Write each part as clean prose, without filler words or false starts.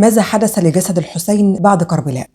ماذا حدث لجسد الحسين بعد كربلاء؟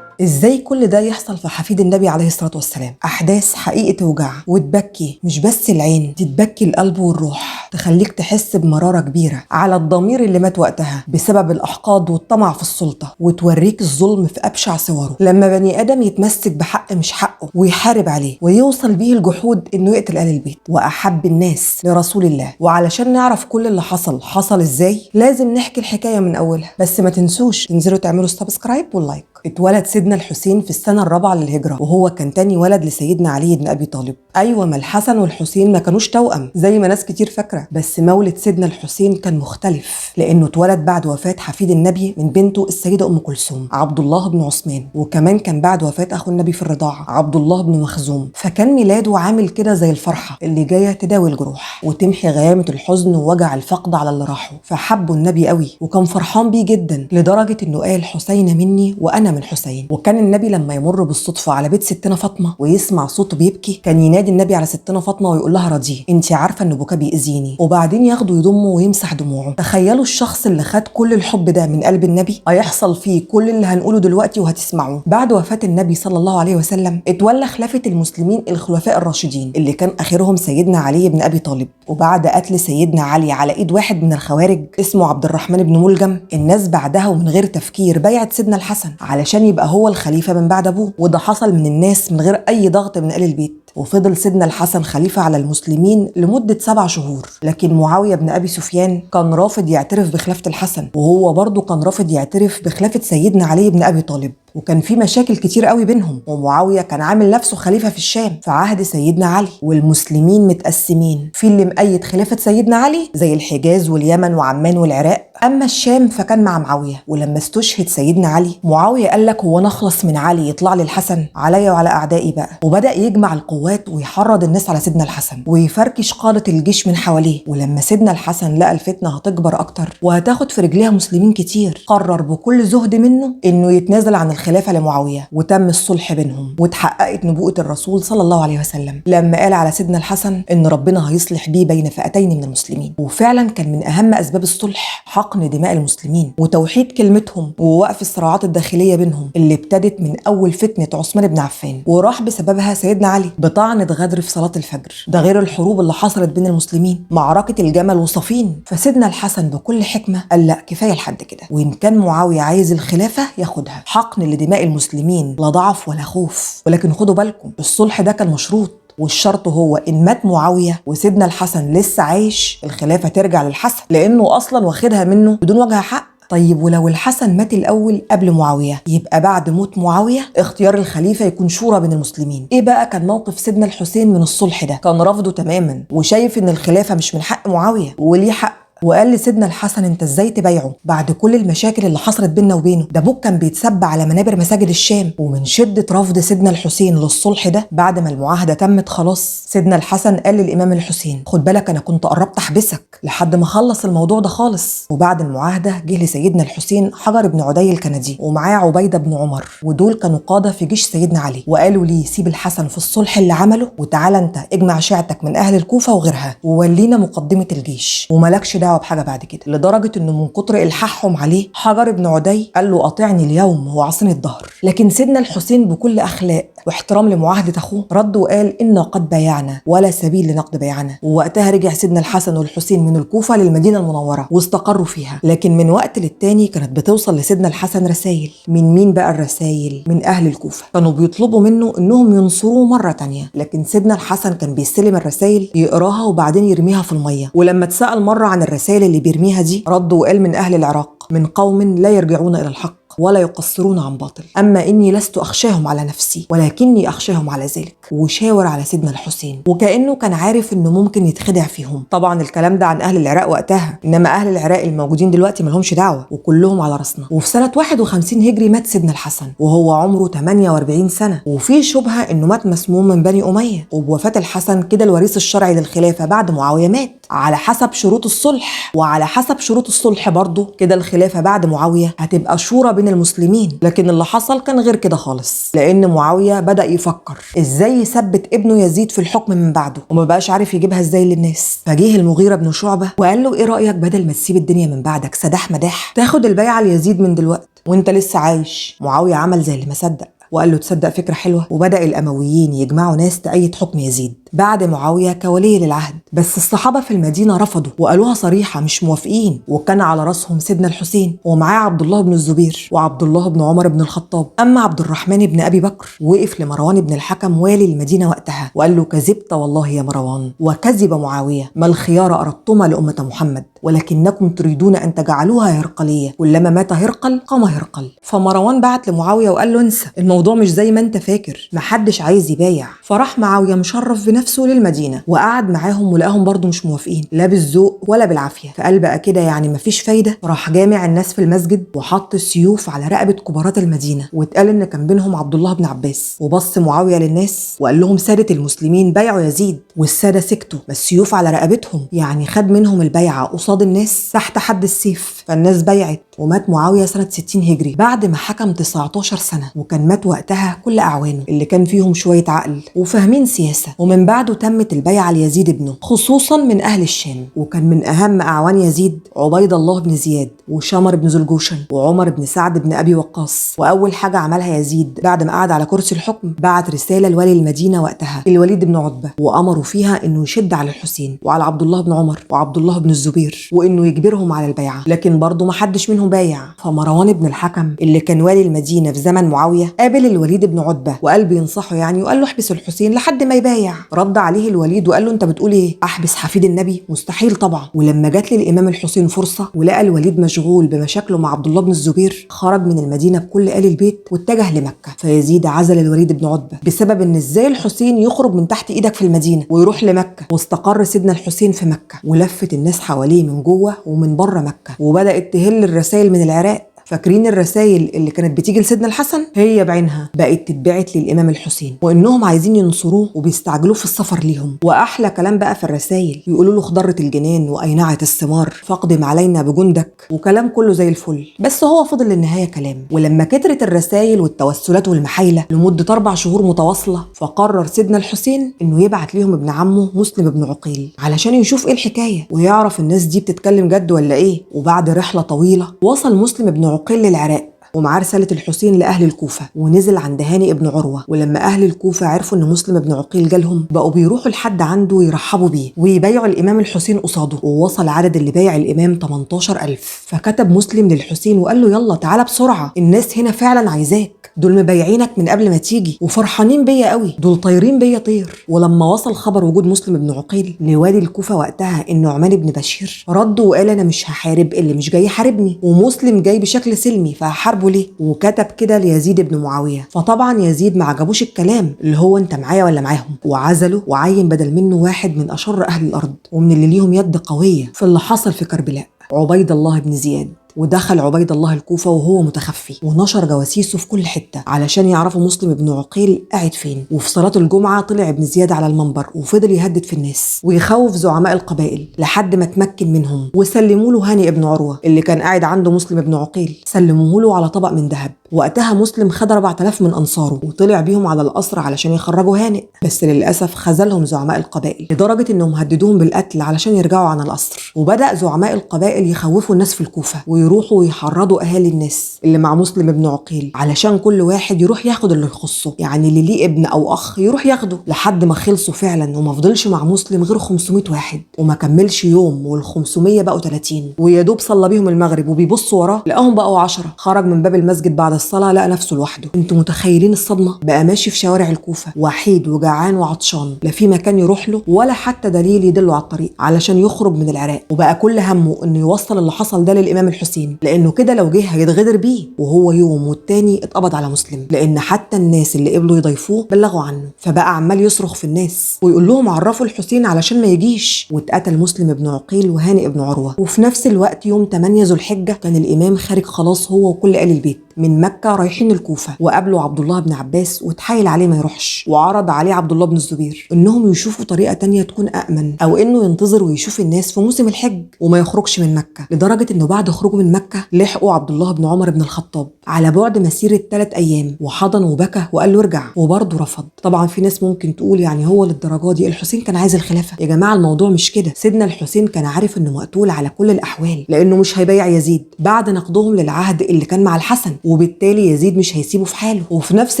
ازاي كل ده يحصل في حفيد النبي عليه الصلاة والسلام؟ احداث حقيقة توجع وتبكي مش بس العين، دي تبكي القلب والروح، تخليك تحس بمرارة كبيرة على الضمير اللي مات وقتها بسبب الاحقاد والطمع في السلطة، وتوريك الظلم في ابشع صوره لما بني ادم يتمسك بحق مش حقه ويحارب عليه ويوصل بيه الجحود انه يقتل اهل البيت واحب الناس لرسول الله. وعلشان نعرف كل اللي حصل ازاي لازم نحكي الحكاية من اولها، بس ما تنسوش تنزلوا تعملوا سبسكرايب واللايك. اتولد سيدنا الحسين في السنة الرابعة للهجرة، وهو كان تاني ولد لسيدنا علي بن أبي طالب. أيوة، ما الحسن والحسين ما كانوش توأم زي ما ناس كتير فاكرة، بس مولد سيدنا الحسين كان مختلف لأنه اتولد بعد وفاة حفيد النبي من بنته السيدة أم كلثوم عبد الله بن عثمان، وكمان كان بعد وفاة أخو النبي في الرضاعة عبد الله بن مخزوم، فكان ميلاده عامل كده زي الفرحة اللي جاية تداوي الجروح وتمحي غيامة الحزن ووجع الفقد على اللي راحوا. فحبوا النبي قوي وكان فرحان بيه جدا لدرجة إنه قال حسين مني وأنا من حسين. وكان النبي لما يمر بالصدفة على بيت ستنا فاطمة ويسمع صوته بيبكي كان ينادي النبي على ستنا فاطمة ويقول لها راضيه، انت عارفة ان بكا بيأذيني، وبعدين ياخده يضمه ويمسح دموعه. تخيلوا الشخص اللي خد كل الحب ده من قلب النبي هيحصل فيه كل اللي هنقوله دلوقتي وهتسمعوه. بعد وفاة النبي صلى الله عليه وسلم اتولى خلافة المسلمين الخلفاء الراشدين اللي كان اخرهم سيدنا علي بن ابي طالب. وبعد قتل سيدنا علي على ايد واحد من الخوارج اسمه عبد الرحمن بن ملجم، الناس بعدها ومن غير تفكير بيعت سيدنا الحسن علشان يبقى هو الخليفة من بعد ابوه، وده حصل من الناس من غير اي ضغط من آل البيت. وفضل سيدنا الحسن خليفة على المسلمين لمدة 7 شهور، لكن معاوية بن أبي سفيان كان رافض يعترف بخلافة الحسن، وهو برضه كان رافض يعترف بخلافة سيدنا علي بن أبي طالب، وكان في مشاكل كتير قوي بينهم. ومعاوية كان عامل نفسه خليفة في الشام في عهد سيدنا علي، والمسلمين متقسمين، في اللي مؤيد خلافة سيدنا علي زي الحجاز واليمن وعمان والعراق، أما الشام فكان مع معاوية. ولما استشهد سيدنا علي معاوية قال لك هو نخلص من علي يطلع لي الحسن عليا وعلى أعدائي بقى، وبدأ يجمع القوات ويحرض الناس على سيدنا الحسن ويفركش قادة الجيش من حواليه. ولما سيدنا الحسن لقى الفتنة هتكبر أكتر وهتاخد في رجليها مسلمين كتير قرر بكل زهد منه إنه يتنازل عن الخلافة لمعاوية، وتم الصلح بينهم واتحققت نبوءة الرسول صلى الله عليه وسلم لما قال على سيدنا الحسن إن ربنا هيصلح بيه بين فئتين من المسلمين. وفعلا كان من أهم أسباب الصلح حقن دماء المسلمين وتوحيد كلمتهم ووقف الصراعات الداخلية بينهم اللي ابتدت من أول فتنة عثمان بن عفان وراح بسببها سيدنا علي بطعنة غدر في صلاة الفجر، ده غير الحروب اللي حصلت بين المسلمين معركة الجمل وصفين. فسيدنا الحسن بكل حكمة قال لا، كفاية لحد كده، وإن كان معاوية عايز الخلافة ياخدها. حقن لدماء المسلمين لا ضعف ولا خوف، ولكن خدوا بالكم الصلح ده كان مشروط، والشرط هو إن مات معاوية وسيدنا الحسن لسه عايش الخلافة ترجع للحسن لأنه أصلا واخدها منه بدون وجه حق. طيب ولو الحسن مات الأول قبل معاوية يبقى بعد موت معاوية اختيار الخليفة يكون شورى بين المسلمين. إيه بقى كان موقف سيدنا الحسين من الصلح ده؟ كان رافضه تماما وشايف إن الخلافة مش من حق معاوية وليه حق، وقال لسيدنا الحسن انت ازاي تبايعه بعد كل المشاكل اللي حصلت بيننا وبينه؟ ده ابوك كان بيتسبى على منابر مساجد الشام. ومن شدة رفض سيدنا الحسين للصلح ده بعد ما المعاهدة تمت خلاص، سيدنا الحسن قال للإمام الحسين خد بالك أنا كنت قربت أحبسك لحد ما خلص الموضوع ده خالص. وبعد المعاهدة جه لسيدنا الحسين حجر بن عدي الكندي ومعاه عبيدة بن عمر، ودول كانوا قادة في جيش سيدنا علي، وقالوا ليه سيب الحسن في الصلح اللي عمله وتعالى انت اجمع شيعتك من أهل الكوفة وغيرها وولينا مقدمة الجيش وملكش دعوة بحاجة بعد كده. لدرجة انه من كتر الحاحهم عليه حجر بن عدي قال له قاطعني اليوم هو عصين الظهر. لكن سيدنا الحسين بكل اخلاق واحترام لمعاهدة اخوه رد وقال إنا قد بايعنا ولا سبيل لنقد بيعنا. ووقتها رجع سيدنا الحسن والحسين من الكوفة للمدينة المنورة واستقروا فيها. لكن من وقت للتاني كانت بتوصل لسيدنا الحسن رسائل. من مين بقى الرسائل؟ من أهل الكوفة، كانوا بيطلبوا منه إنهم ينصروه مرة تانية. لكن سيدنا الحسن كان بيستلم الرسائل يقراها وبعدين يرميها في المية. ولما اتسأل مرة عن الرسائل اللي بيرميها دي رد وقال من أهل العراق، من قوم لا يرجعون إلى الحق ولا يقصرون عن باطل، أما إني لست أخشاهم على نفسي ولكني أخشاهم على ذلك. وشاور على سيدنا الحسين وكأنه كان عارف إنه ممكن يتخدع فيهم. طبعا الكلام ده عن أهل العراق وقتها، إنما أهل العراق الموجودين دلوقتي ملهمش دعوة وكلهم على رأسنا. وفي سنة 51 هجري مات سيدنا الحسن وهو عمره 48 سنة، وفي شبهة إنه مات مسموم من بني أمية. وبوفاة الحسن كده الوريث الشرعي للخلافة بعد معاوية مات على حسب شروط الصلح، وعلى حسب شروط الصلح برضه كده الخلافة بعد معاوية هتبقى شورى بين المسلمين. لكن اللي حصل كان غير كده خالص، لأن معاوية بدأ يفكر إزاي وجاي يثبت ابنه يزيد في الحكم من بعده، وما بقاش عارف يجيبها ازاي للناس. فجه المغيرة بن شعبة وقال له ايه رأيك بدل ما تسيب الدنيا من بعدك سداح مداح تاخد البيعة ليزيد من دلوقتي وانت لسه عايش؟ معاوية عمل زي اللي ما صدق وقال له تصدق فكرة حلوة، وبدأ الأمويين يجمعوا ناس تأيد حكم يزيد بعد معاوية كولي للعهد. بس الصحابة في المدينة رفضوا وقالوها صريحة مش موافقين، وكان على رأسهم سيدنا الحسين ومعاه عبد الله بن الزبير وعبد الله بن عمر بن الخطاب. أما عبد الرحمن بن أبي بكر وقف لمروان بن الحكم والي المدينة وقتها وقال له كذبت والله يا مروان وكذب معاوية، ما الخيار أردتما لأمة محمد ولكنكم تريدون أن تجعلوها هرقلية، كلما مات هرقل قام هرقل. فمروان بعت لمعاوية وقال له انسى الموضوع مش زي ما انت فاكر، محدش عايز يبايع. فراح معاوية مشرف بنفسه للمدينة وقعد معاهم ولقاهم برضو مش موافقين لا بالذوق ولا بالعافية. فقال بقى كده يعني مفيش فايدة، راح جامع الناس في المسجد وحط السيوف على رقبة كبارات المدينة، واتقال ان كان بينهم عبد الله بن عباس. وبص معاوية للناس وقال لهم سادة المسلمين بايعوا يزيد، والسادة سكتوا، بس السيوف على رقبتهم، يعني خد منهم البيعة قصاد الناس تحت حد السيف. فالناس بيعت ومات معاوية سنة 60 هجري بعد ما حكم 19 سنة، وكان مات وقتها كل أعوانه اللي كان فيهم شوية عقل وفاهمين سياسة. ومن بعده تمت البيعة ليزيد ابنه خصوصا من أهل الشام، وكان من أهم أعوان يزيد عبيد الله بن زياد وشمر بن ذو الجوشن وعمر بن سعد بن أبي وقاص. وأول حاجة عملها يزيد بعد ما قعد على كرسي الحكم بعت رسالة لولي المدينة وقتها الوليد بن عتبة، وأمروا فيها إنه يشد على الحسين وعلى عبد الله بن عمر وعبد الله بن الزبير وإنه يجبرهم على البيعة، لكن برضه ما حدش منهم بايع. فمروان بن الحكم اللي كان والي المدينة في زمن معاوية قابل الوليد بن عتبة وقال بينصحه يعني، وقال له احبس الحسين لحد ما يبايع. رد عليه الوليد وقال له انت بتقول ايه؟ احبس حفيد النبي؟ مستحيل طبعا. ولما جات للامام الحسين فرصة ولقى الوليد مشغول بمشاكله مع عبد الله بن الزبير، خرج من المدينة بكل آل البيت واتجه لمكة. فيزيد عزل الوليد بن عتبة بسبب ان ازاي الحسين يخرج من تحت ايدك في المدينة ويروح لمكة. واستقر سيدنا الحسين في مكة ولفت الناس حواليه من جوه ومن بره مكة، وبدأت تهل الرسائل من العراق. فاكرين الرسائل اللي كانت بتيجي لسيدنا الحسن؟ هي بعينها بقت تتبعت للامام الحسين، وانهم عايزين ينصروه وبيستعجلوه في السفر ليهم. واحلى كلام بقى في الرسائل يقولوا له خضرت الجنان واينعت الثمار فاقدم علينا بجندك، وكلام كله زي الفل. بس هو فضل للنهايه كلام. ولما كترت الرسائل والتوسلات والمحايله لمده 4 شهور متواصله، فقرر سيدنا الحسين انه يبعت ليهم ابن عمه مسلم بن عقيل علشان يشوف ايه الحكايه ويعرف الناس دي بتتكلم جد ولا ايه. وبعد رحله طويله وصل مسلم بن عقيل للعراق ومعاه رسالة الحسين لأهل الكوفة، ونزل عند هاني ابن عروة. ولما أهل الكوفة عرفوا إن مسلم بن عقيل جالهم بقوا بيروحوا لحد عنده ويرحبوا بيه ويبايعوا الإمام الحسين قصاده. ووصل عدد اللي بايع الإمام 18,000. فكتب مسلم للحسين وقال له يلا تعالى بسرعة، الناس هنا فعلا عايزاك، دول مبايعينك من قبل ما تيجي وفرحانين بيا قوي، دول طايرين بيا طير. ولما وصل خبر وجود مسلم بن عقيل لوالي الكوفة وقتها النعمان بن بشير، رد وقال أنا مش هحارب اللي مش جاي يحاربني، ومسلم جاي بشكل سلمي فهحاربه ليه؟ وكتب كده ليزيد بن معاوية. فطبعا يزيد ما عجبوش الكلام اللي هو انت معايا ولا معاهم، وعزله وعين بدل منه واحد من أشر أهل الأرض ومن اللي ليهم يد قوية في اللي حصل في كربلاء، عبيد الله بن زياد. ودخل عبيد الله الكوفة وهو متخفي ونشر جواسيسه في كل حتة علشان يعرفوا مسلم بن عقيل قاعد فين. وفي صلاة الجمعة طلع ابن زياد على المنبر وفضل يهدد في الناس ويخوف زعماء القبائل لحد ما تمكن منهم وسلموا له هاني ابن عروة اللي كان قاعد عنده مسلم بن عقيل، سلموه له على طبق من ذهب. وقتها مسلم خد 4000 من أنصاره وطلع بيهم على القصر علشان يخرجوا هانئ، بس للأسف خذلهم زعماء القبائل لدرجة إنهم هددوهم بالقتل علشان يرجعوا عن القصر. وبدأ زعماء القبائل يخوفوا الناس في الكوفة ويروحوا ويحرضوا أهالي الناس اللي مع مسلم بن عقيل علشان كل واحد يروح ياخد اللي يخصه، يعني اللي ليه ابن أو أخ يروح ياخده، لحد ما خلصوا فعلا وما فضلش مع مسلم غير 500 واحد. وما كملش يوم وال500 بقوا 30، ويا دوب صلى بيهم المغرب وبيبصوا وراه لقاهم بقوا 10. خرج من باب المسجد بعد الصلاة لقى نفسه لوحده. انتوا متخيلين الصدمة؟ بقى ماشي في شوارع الكوفة وحيد وجعان وعطشان، لا في مكان يروح له ولا حتى دليل يدله على الطريق علشان يخرج من العراق. وبقى كل همه انه يوصل اللي حصل ده للامام الحسين، لانه كده لو جه هيتغدر بيه. وهو يوم والتاني اتقبض على مسلم، لان حتى الناس اللي قبلوا يضيفوه بلغوا عنه. فبقى عمال يصرخ في الناس ويقول لهم عرفوا الحسين علشان ما يجيش. واتقتل مسلم بن عقيل وهانئ بن عروة. وفي نفس الوقت يوم 8 ذو الحجة كان الامام خارج خلاص هو وكل آل البيت، من مكه رايحين الكوفه، وقابلوا عبد الله بن عباس واتحايل عليه ما يروحش، وعرض عليه عبد الله بن الزبير انهم يشوفوا طريقه تانية تكون امن، او انه ينتظر ويشوف الناس في موسم الحج وما يخرجش من مكه. لدرجه انه بعد خروجه من مكه لحقوا عبد الله بن عمر بن الخطاب على بعد مسيره 3 ايام، وحضن وبكى وقال له ارجع، وبرضه رفض. طبعا في ناس ممكن تقول يعني هو للدرجه دي الحسين كان عايز الخلافه؟ يا جماعه الموضوع مش كده. سيدنا الحسين كان عارف انه مقتول على كل الاحوال، لانه مش هيبايع يزيد بعد نقضهم للعهد اللي كان مع الحسن، وبالتالي يزيد مش هيسيبه في حاله. وفي نفس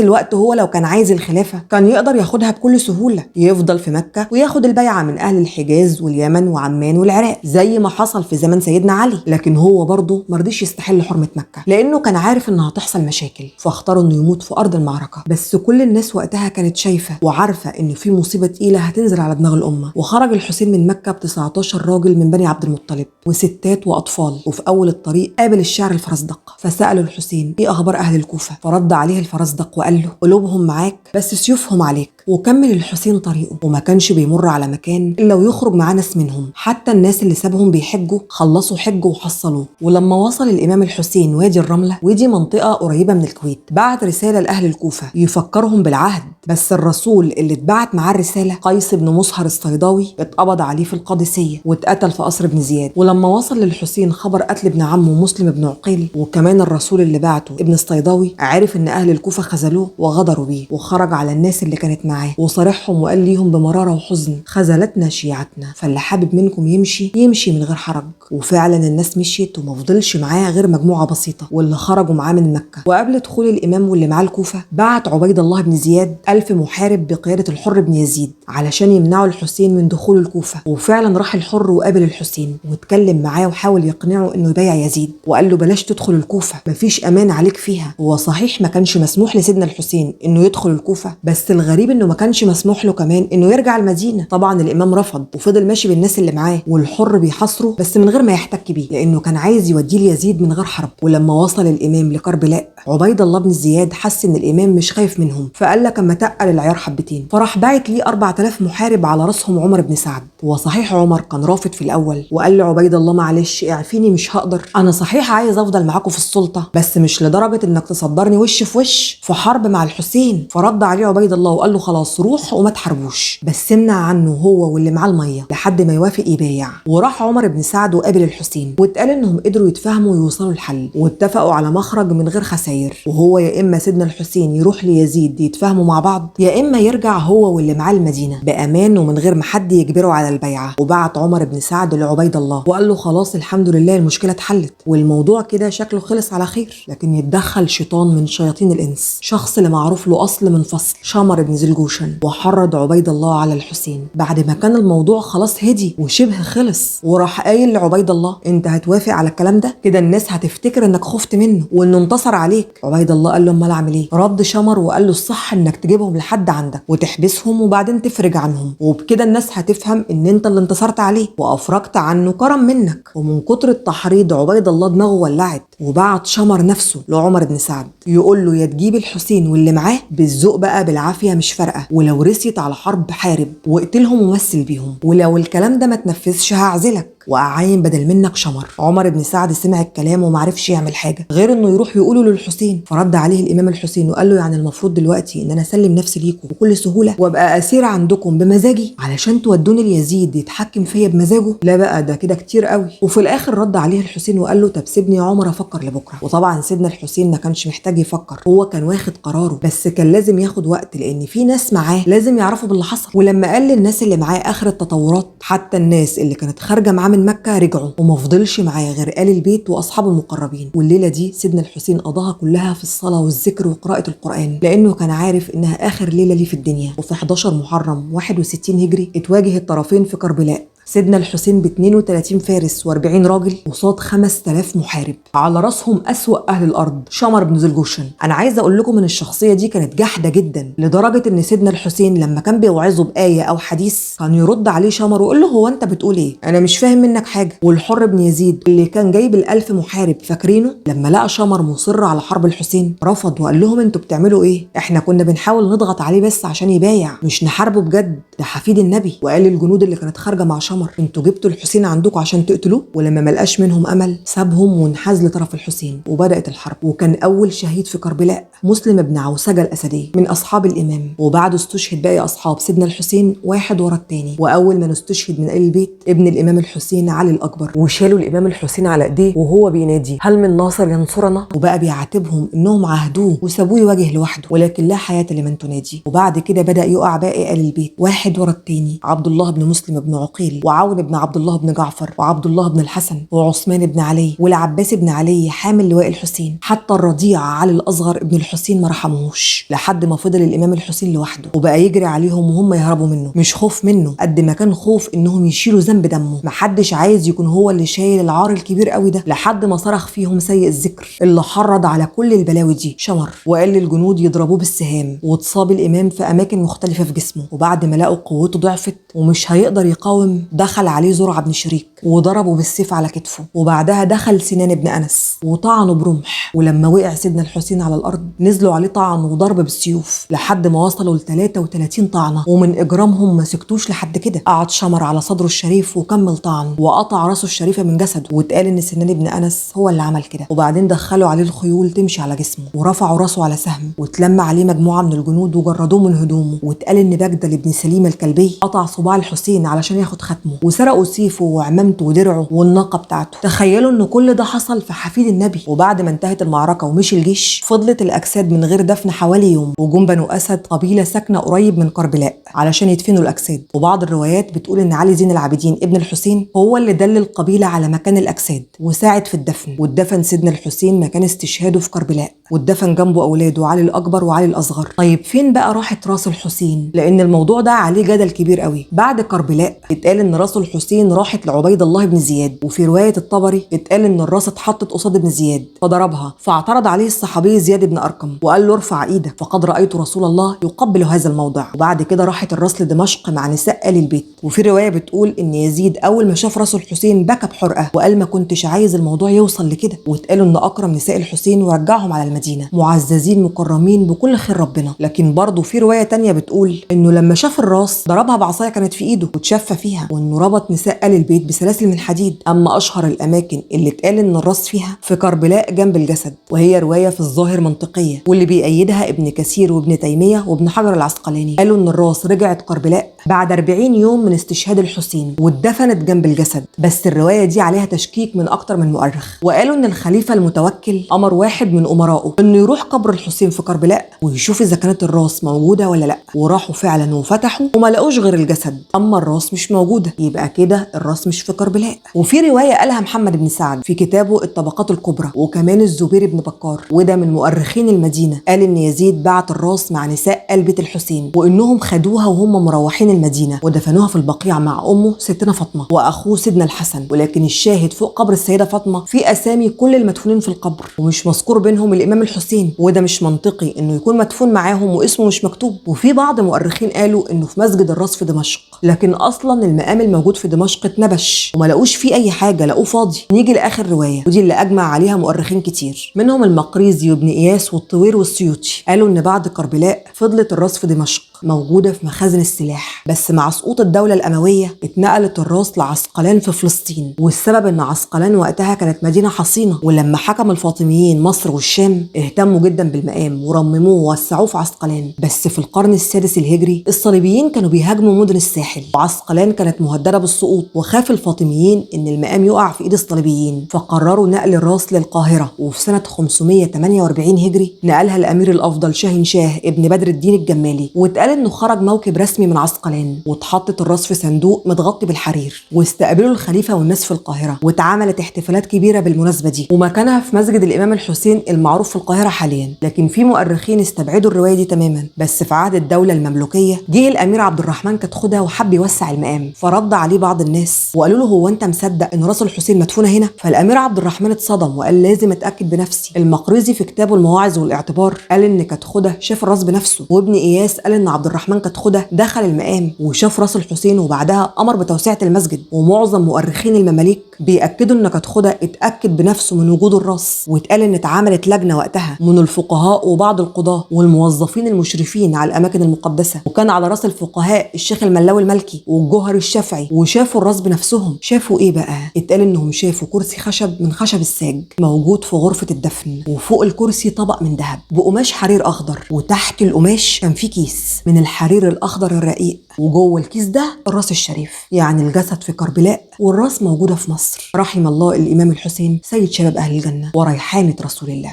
الوقت هو لو كان عايز الخلافه كان يقدر ياخدها بكل سهوله، يفضل في مكه وياخد البيعه من اهل الحجاز واليمن وعمان والعراق زي ما حصل في زمن سيدنا علي. لكن هو برضه مرضيش يستحل حرمه مكه، لانه كان عارف انها هتحصل مشاكل، فاختار انه يموت في ارض المعركه. بس كل الناس وقتها كانت شايفه وعارفه ان في مصيبه تقيله هتنزل على دماغ الامه. وخرج الحسين من مكه ب 19 راجل من بني عبد المطلب وستات واطفال، وفي اول الطريق قابل الشاعر الفرزدق، فساله الحسين ايه اخبار اهل الكوفه؟ فرد عليه الفرزدق وقال له قلوبهم معاك بس سيوفهم عليك. وكمل الحسين طريقه، وما كانش بيمر على مكان الا ويخرج معاه ناس منهم، حتى الناس اللي سابهم بيحجوا خلصوا حج وحصلوه. ولما وصل الامام الحسين وادي الرمله، ودي منطقه قريبه من الكويت، بعت رساله لاهل الكوفه يفكرهم بالعهد. بس الرسول اللي اتبعت معاه الرساله قيس بن مصهر الصيداوي اتقبض عليه في القادسيه واتقتل في قصر ابن زياد. ولما وصل للحسين خبر قتل ابن عمه مسلم بن عقيل، وكمان الرسول اللي بعته ابن الصيداوي، عرف ان اهل الكوفه خذلوه وغدروا بيه، وخرج على الناس اللي كانت معاه وصارحهم وقال ليهم بمراره وحزن خذلتنا شيعتنا، فاللي حابب منكم يمشي من غير حرج. وفعلا الناس مشيت وما فضلش معاه غير مجموعه بسيطه واللي خرجوا معاه من مكه. وقبل دخول الامام واللي معاه الكوفه بعت عبيد الله بن زياد 1000 محارب بقياده الحر بن يزيد علشان يمنعوا الحسين من دخول الكوفه. وفعلا راح الحر وقابل الحسين واتكلم معاه وحاول يقنعه انه يبايع يزيد، وقال له بلاش تدخل الكوفه، مفيش امان عليك فيها. هو صحيح ما كانش مسموح لسيدنا الحسين انه يدخل الكوفه، بس الغريب انه ما كانش مسموح له كمان انه يرجع المدينه. طبعا الامام رفض وفضل ماشي بالناس اللي معاه، والحر بيحاصره بس من غير ما يحتك بيه، لانه كان عايز يوديه ليزيد من غير حرب. ولما وصل الامام لكربلاء، عبيد الله بن زياد حس ان الامام مش خايف منهم، فقال لك اما تقل العيار حبتين، فراح باعت ليه 4000 محارب على راسهم عمر بن سعد. وصحيح عمر كان رافض في الاول وقال لعبيد الله معلش اعفيني مش هقدر، انا صحيح عايز افضل معاكم في السلطه بس مش لدرجه انك تصدرني وش في وش في حرب مع الحسين. فرد عليه عبيد الله وقال له خلاص روح وما تحاربوش، بس امنع عنه هو واللي معاه الميه لحد ما يوافق يبايع. وراح عمر بن سعد وقابل الحسين، واتقال انهم قدروا يتفاهموا ويوصلوا لحل، واتفقوا على مخرج من غير خسائر، وهو يا اما سيدنا الحسين يروح ليزيد يتفاهموا مع بعض، يا اما يرجع هو واللي معاه المدينه بامان ومن غير ما حد يجبره على البيعه. وبعت عمر بن سعد لعبيد الله وقال له خلاص الحمد لله المشكله اتحلت والموضوع كده شكله خلص على خير. لكن يتدخل شيطان من شياطين الانس، شخص اللي معروف له اصل من فصل، شمر بن ذي الجوشن، وحرض عبيد الله على الحسين بعد ما كان الموضوع خلاص هدي وشبه خلص. وراح قايل لعبيد الله انت هتوافق على الكلام ده؟ كده الناس هتفتكر انك خفت منه وانه انتصر عليك. عبيد الله قال له امال اعمل ايه؟ رد شمر وقال له الصح انك تجيبهم لحد عندك وتحبسهم وبعدين تفرج عنهم، وبكده الناس هتفهم ان انت اللي انتصرت عليه وافرجت عنه كرم منك. ومن كتر التحريض عبيد الله دماغه ولعت، وبعت شمر نفسه لعمر بن سعد يقول له يا تجيب الحسين واللي معاه بالذوق بقى بالعافيه مش فارقه، ولو رسيت على حرب حارب واقتلهم ومثل بيهم، ولو الكلام ده ما تنفذش هعزلك واعين بدل منك شمر. عمر بن سعد سمع الكلام ومعرفش يعمل حاجه غير انه يروح يقوله للحسين. فرد عليه الامام الحسين وقال له يعني المفروض دلوقتي ان انا اسلم نفسي ليكم بكل سهوله وابقى اسير عندكم بمزاجي علشان تودوني ليزيد يتحكم فيا بمزاجه؟ لا بقى ده كده كتير قوي. وفي الاخر رد عليه الحسين وقال له طب سيبني يا عمر افكر لبكره. وطبعا سيدنا الحسين ما كانش محتاج يفكر، هو كان واخد قراره، بس كان لازم ياخد وقت لان في ناس معاه لازم يعرفوا باللي حصل. ولما قال للناس اللي معاه اخر التطورات، حتى الناس اللي كانت خارجه معاه من مكه رجعوا، وما فضلش معاه غير آل البيت واصحابه المقربين. والليله دي سيدنا الحسين قضاها كلها في الصلاه والذكر وقراءه القران، لانه كان عارف انها اخر ليله ليه في الدنيا. وفي 11 محرم 61 هجري اتواجه الطرفين في كربلاء، سيدنا الحسين ب 32 فارس و40 راجل قصاد 5000 محارب، على راسهم أسوأ أهل الأرض شمر بن ذي الجوشن. أنا عايزة أقول لكم إن الشخصية دي كانت جحدة جدا، لدرجة إن سيدنا الحسين لما كان بيوعظه بآية أو حديث كان يرد عليه شمر ويقول له هو أنت بتقول إيه؟ أنا مش فاهم منك حاجة. والحر بن يزيد اللي كان جايب ال1000 محارب فاكرينه، لما لقى شمر مصر على حرب الحسين رفض وقال لهم أنتوا بتعملوا إيه؟ إحنا كنا بنحاول نضغط عليه بس عشان يبايع، مش نحاربه بجد، ده حفيد النبي. وقال للجنود اللي كانت خارجة مع شمر شمر انتوا جبتوا الحسين عندكم عشان تقتلوه. ولما ملقاش منهم امل سابهم وانحاز لطرف الحسين وبدات الحرب. وكان اول شهيد في كربلاء مسلم بن عوسجة الاسدي من اصحاب الامام، وبعده استشهد باقي اصحاب سيدنا الحسين واحد ورا التاني. واول من استشهد من ال البيت ابن الامام الحسين علي الاكبر، وشالوا الامام الحسين على ايديه وهو بينادي هل من ناصر ينصرنا، وبقى بيعاتبهم انهم عهدوه وسابوه يواجه لوحده، ولكن لا حياه لمن تنادي. وبعد كده بدا يقع باقي ال البيت واحد ورا التاني، عبد الله بن مسلم بن عقيل، وعون بن عبد الله بن جعفر، وعبد الله بن الحسن، وعثمان بن علي، والعباس بن علي حامل لواء الحسين. حتى الرضيع علي الاصغر ابن الحسين ما رحموش، لحد ما فضل الامام الحسين لوحده وبقى يجري عليهم وهم يهربوا منه. مش خوف منه قد ما كان خوف انهم يشيلوا ذنب دمه. محدش عايز يكون هو اللي شايل العار الكبير قوي ده، لحد ما صرخ فيهم سيء الذكر اللي حرض على كل البلاوي دي شمر، وقال للجنود يضربوه بالسهام. واتصاب الامام في اماكن مختلفه في جسمه، وبعد ما لقوا قوته ضعفت ومش هيقدر يقاوم دخل عليه زرعه بن شريك وضربه بالسيف على كتفه. وبعدها دخل سنان بن انس وطعنه برمح، ولما وقع سيدنا الحسين على الارض نزلوا عليه طعن وضرب بالسيوف لحد ما وصلوا ل 33 طعنه. ومن اجرامهم ما سكتوش لحد كده، قعد شمر على صدره الشريف وكمل طعن وقطع راسه الشريفه من جسده، واتقال ان سنان بن انس هو اللي عمل كده. وبعدين دخلوا عليه الخيول تمشي على جسمه، ورفعوا راسه على سهم، واتلم عليه مجموعه من الجنود وجردوه من هدومه. واتقال ان بجدل بن سليم الكلبي قطع صباع الحسين علشان ياخد ختمه، وسرقوا سيفه وعمامته ودرعه والناقه بتاعته. تخيلوا ان كل ده حصل في حفيد النبي. وبعد ما انتهت المعركه ومشي الجيش فضلت الاجساد من غير دفن حوالي يوم، وجم بنو اسد قبيله ساكنه قريب من كربلاء علشان يدفنوا الاجساد. وبعض الروايات بتقول ان علي زين العابدين ابن الحسين هو اللي دل القبيله على مكان الاجساد وساعد في الدفن. واتدفن سيدنا الحسين مكان استشهاده في كربلاء، واتدفن جنبه اولاده علي الاكبر وعلي الاصغر. طيب فين بقى راحت راس الحسين؟ لان الموضوع ده عليه جدل كبير قوي. بعد كربلاء اتقال ان راس الحسين راحت لعبيد الله بن زياد، وفي روايه الطبري اتقال ان الراس اتحطت قصاد ابن زياد فضربها، فاعترض عليه الصحابي زياد بن ارقم وقال له ارفع ايدك فقد رايت رسول الله يقبل هذا الموضع. وبعد كده راحت الراس لدمشق مع نساء ال البيت. وفي روايه بتقول ان يزيد اول ما شاف راس الحسين بكى بحرقه وقال ما كنتش عايز الموضوع يوصل لكده. واتقالوا ان اكرم نساء الحسين ورجعهم على المدينه معززين مكرمين بكل خير ربنا. لكن برضه في روايه تانية بتقول انه لما شاف الراس ضربها بعصايه كانت في ايده وتشفى فيها، وانه ربط نساء ال البيت بسلاسل من حديد. اما اشهر الاماكن اللي اتقال ان الراس فيها في كربلاء جنب الجسد، وهي روايه في الظاهر منطقيه واللي بيأيدها ابن كثير وابن تيميه وابن حجر العسقلاني. قالوا ان الراس رجعت كربلاء بعد 40 يوم من استشهاد الحسين واتدفنت جنب الجسد، بس الروايه دي عليها تشكيك من اكتر من مؤرخ. وقالوا ان الخليفه المتوكل امر واحد من امرائه انه يروح قبر الحسين في كربلاء ويشوف اذا كانت الراس موجوده ولا لا، وراحوا فعلا وفتحوا وما لقوش غير الجسد، اما الراس مش موجوده، يبقى كده الراس مش في كربلاء. وفي روايه قالها محمد بن سعد في كتابه الطبقات الكبرى، وكمان الزبير بن بكار وده من مؤرخين المدينه، قال ان يزيد بعت الراس مع نساء آل بيت الحسين وانهم خدوها وهم مروحين المدينه ودفنوها في البقيع مع امه ستنا فاطمه واخوه سيدنا الحسن. ولكن الشاهد فوق قبر السيده فاطمه في اسامي كل المدفونين في القبر ومش مذكور بينهم الامام الحسين، وده مش منطقي انه يكون مدفون معاهم واسمه مش مكتوب. وفي بعض مؤرخين قالوا انه في مسجد الراس في دمشق، لكن اصلا المقام الموجود في دمشق اتنبش وما لقوش فيه اي حاجه، لقوه فاضي. نيجي لاخر روايه ودي اللي اجمع عليها مؤرخين كتير منهم المقريزي وابن اياس والطوير والسيوطي، قالوا ان بعد كربلاء فضلت الراس في دمشق موجوده في مخازن السلاح، بس مع سقوط الدوله الامويه اتنقلت الراس لعسقلان في فلسطين. والسبب ان عسقلان وقتها كانت مدينه حصينه، ولما حكم الفاطميين مصر والشام اهتموا جدا بالمقام ورمموه ووسعوه في عسقلان. بس في القرن السادس الهجري الصليبيين كانوا بيهاجموا مدن الساحل وعسقلان كانت مهدده بالسقوط، وخاف الفاطميين ان المقام يقع في ايد الصليبيين فقرروا نقل الراس للقاهره. وفي سنه 548 هجري نقلها الامير الافضل شاهين شاه ابن بدر الدين الجمالي، واتقال انه خرج موكب رسمي من عسقلان واتحطت الراس في صندوق متغطي بالحرير، واستقبلوا الخليفه والناس في القاهره، واتعملت احتفالات كبيره بالمناسبه دي ومكانها في مسجد الامام الحسين المعروف في القاهره حاليا. لكن في مؤرخين استبعدوا الروايه دي تماما، بس في عهد الدوله المملوكيه جه الامير عبد الرحمن كتخدها وحب يوسع المقام، فرد عليه بعض الناس وقالوا له هو انت مصدق ان راس الحسين مدفونه هنا؟ فالامير عبد الرحمن اتصدم وقال لازم اتاكد بنفسي. المقريزي في كتابه المواعظ والاعتبار قال ان كتخده شاف الراس بنفسه، وابن اياس قال ان عبد عبد الرحمن كتخده دخل المقام وشاف راس الحسين، وبعدها امر بتوسعه المسجد. ومعظم مؤرخين المماليك بيأكدوا ان كتخده اتأكد بنفسه من وجود الراس، واتقال ان اتعملت لجنه وقتها من الفقهاء وبعض القضاه والموظفين المشرفين على الاماكن المقدسه، وكان على راس الفقهاء الشيخ الملاوي المالكي والجوهري الشافعي، وشافوا الراس بنفسهم. شافوا ايه بقى؟ اتقال انهم شافوا كرسي خشب من خشب الساج موجود في غرفه الدفن، وفوق الكرسي طبق من ذهب بقماش حرير اخضر، وتحت القماش كان في كيس من الحرير الاخضر الرقيق، وجوه الكيس ده الراس الشريف. يعني الجسد في كربلاء والراس موجوده في مصر. رحم الله الامام الحسين سيد شباب اهل الجنه وريحانه رسول الله.